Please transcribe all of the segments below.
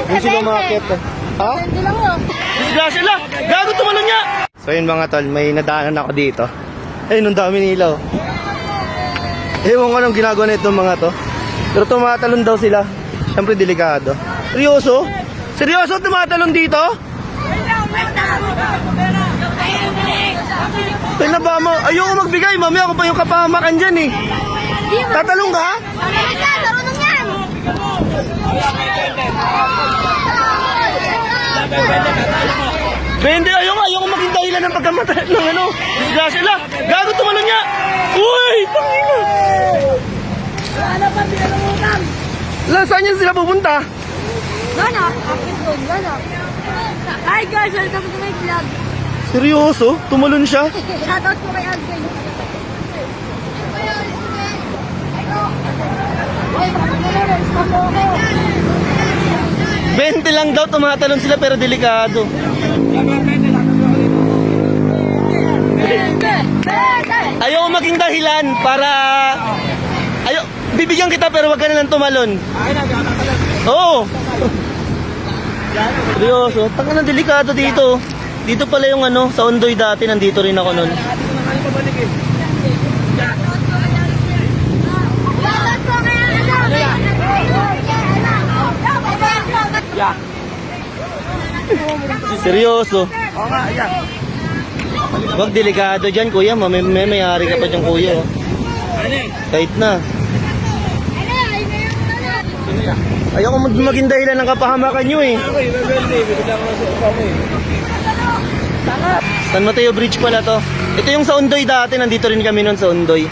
Yung sila umakit. Ha? Hindi lang yun. Disgrasya lang! Gago, tumalon niya! So yun mga tol, may nadaanan ako dito. Ayun, ang dami nila oh. Ewan ko anong ginagawa na itong mga to. Pero tumatalon daw sila. Siyempre delikado. Seryoso? Seryoso tumatalon dito? Kaya ba mo? Ayoko magbigay, mami ako pa yung kapamakan dyan eh. Tatalong ka? Marunong yan! 20, ayoko maging dahilan ng pagkamatay ng ano. Disgrasya lang. Gago, tumalon niya. Uy, tangina. Wala pa pinalungan! Saan yan sila pupunta? Gana! Akit doon, gana! Hi guys! Welcome to my vlog! Seryoso? Tumalon siya? Shoutout po kay Alvin! Ay, stop po ako! 20 lang daw tumatalon sila pero delikado. Ayoko maging dahilan para... Bibigyan kita pero wag ka na lang tumalon. Oo. Seryoso. Tanga ng delikado dito. Dito pala yung ano, sa Ondoy dati. Nandito rin ako nun. Seryoso. Wag delikado dyan kuya. May-ari ka pa dyan kuya. Oh. Kahit na. Ayoko maging dahilan ng kapahamakan nyo eh. San Mateo Bridge pala to. Ito yung sa Ondoy dati. Nandito rin kami nun sa Ondoy.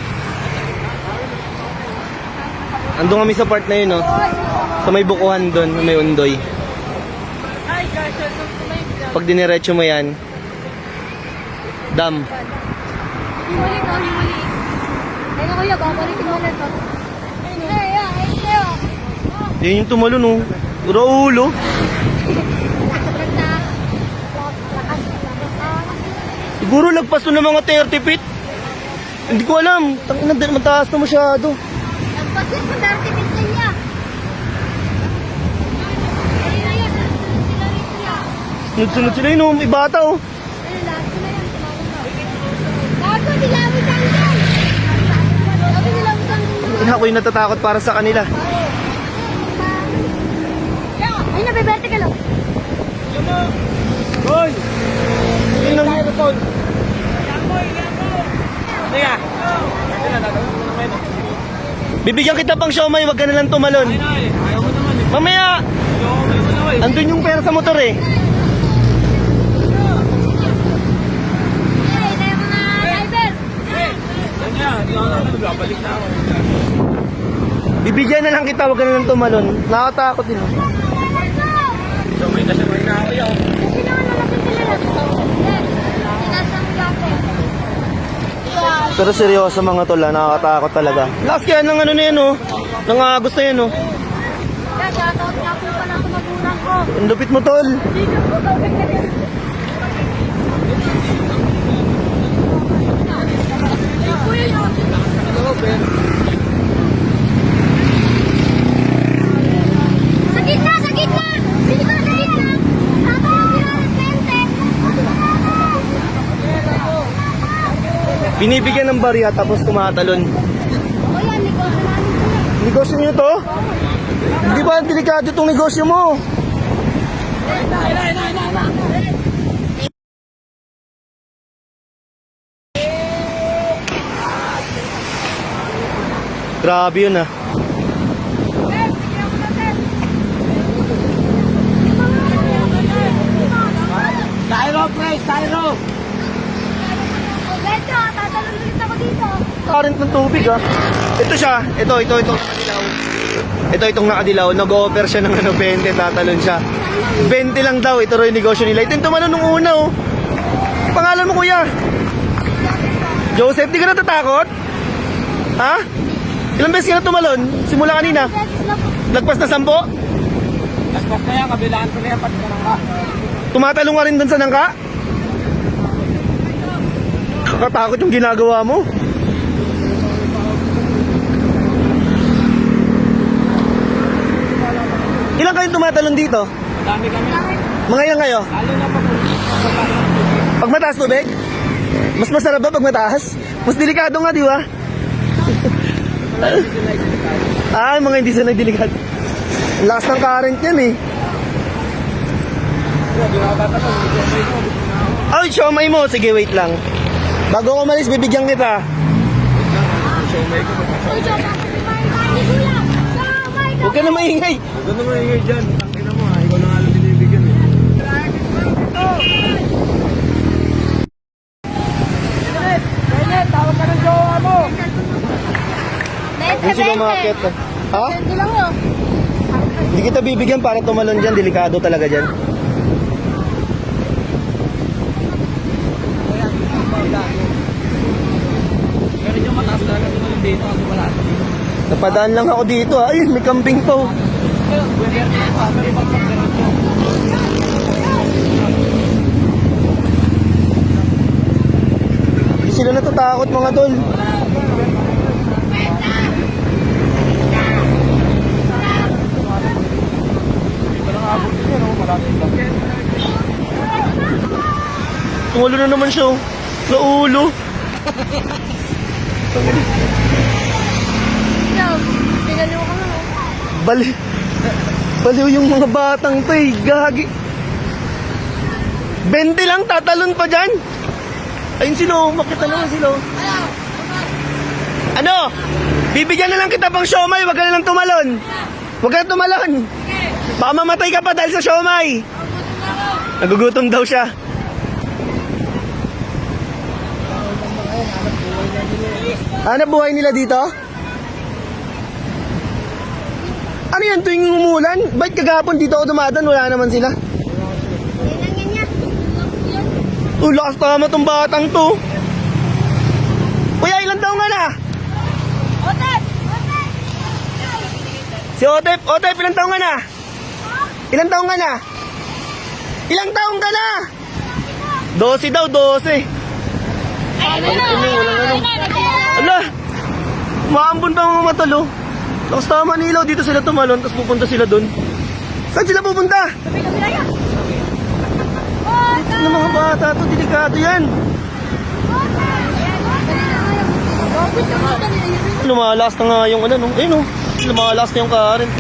Andun kami sa part na yun, no? Sa may bukuhan doon, may Ondoy. Pag diniretso mo yan, dam. Himuli ko, himuli. Ayun kuya, babalikin mo na ito. Yan yung tumalon, oh. Puro ulo. Siguro lagpas to ng mga 30 feet. Hindi ko alam. Mataas na masyado. Bakit mo 30 feet na niya? Sunod-sunod sila yun, oh. May bata, oh. Bago, nilawit ang dyan! Bago, nilawit ang dyan! Ako yung natatakot para sa kanila. Ay, nabiberte ka lang. Hoy! Yun ang... Bibigyan kita pang siomay, wag ka na lang tumalon. Mamaya! Andun yung pera sa motor eh. Hey, tayo mga driver! Bibigyan na lang kita, wag ka na lang tumalon. Nakatakot din. Pero seryoso mga tol, nakakatakot talaga. Last kaya ng ano na yan, oh. Nang agos na yan, oh. Kaya, shoutout nga po pala sa magulang ko. Ang lupit mo, tol. Dito po, gawin ka rin. Ay, kuya yun. Sa gitna, sa gitna! Dito ka sa gitna! Tama yung ginarasente! Binibigyan ng barya tapos tumatalon. Kuya, negosyo namin. Negosyo nyo to? Hindi ba delikado itong negosyo mo? Grabe yun ah. Styro, pre, styro! Medyo, tatalon ulit ako dito. Current ng tubig ah. Ito siya. Ito nakadilaw. Ito itong nakadilaw. Nag-offer siya ng ano, 20, tatalon siya. 20 lang daw. Ito rin yung negosyo nila. Ito yung tumalon nung una oh. Pangalan mo kuya? Joseph, di ka natatakot? Ha? Ilang beses ka na tumalon? Simula kanina? Lagpas na 10? Laspas na yan, kabilaan ko na yan, pati ka nang ka. Tumatalong ka rin dun sa nangka? Kakatakot yung ginagawa mo. Ilang kayong tumatalon dito? Dami kami. Mga ilan kayo? Lalo na pag Pag mataas tubig? Mas masarap ba pag mataas? Mas delikado nga, di ba? Ah, mga hindi sanay delikado. Ang lakas ng current yan eh. Ay, siomay mo. Sige, wait lang. Bago ako umalis, bibigyan kita. Uy, Joe, bakit kumain tayo ni Kuya? Siomay ka. Huwag ka na maingay. Huwag na maingay dyan. Tangina mo ha. Ikaw na nga lang binibigyan eh. Tawag ka ng jowa mo. Kung sino umakit. Ha? Ito lang yun. Hindi kita bibigyan para tumalon dyan. Delikado talaga dyan. Pero yung mataas talaga tumalun dito kasi wala sa dito. Napadaan lang ako dito. Ayun, may kambing pa. Oh. Hindi sila natatakot mga tol. Tumulo na naman siya. Oh. Naulo. Joe, pinaliw ka lang. Baliw yung mga batang to eh. Gagi. 20 lang, tatalon pa dyan. Ayun sila, oh. Makita naman sila. Oh. Ano? Bibigyan na lang kita pang siomay, wag ka na lang tumalon. Wag ka na tumalon. Baka mamatay ka pa dahil sa siomay. Nagugutom daw siya. Hanap buhay nila dito? Ano yan tuwing umulan? Ba't kagapon dito ako dumadaan? Wala naman sila. Kailangan niya. Lakas tama tong batang to. Kuya, ilang taong ka na? Otep! Otep! Si Otep, Otep, ilang taong ka na? Ilang taong ka na? Ilang taong ka na? 12 daw, 12. Ala, maambon pa mga matalo. Lakas tama nilaw, dito sila tumalon, tapos pupunta sila dun. Saan sila pupunta? Sabi na yan. Ano mga bata to, delikado yan. Lumalakas na nga yung ano, no? Ayun, no? Lumalakas na yung current.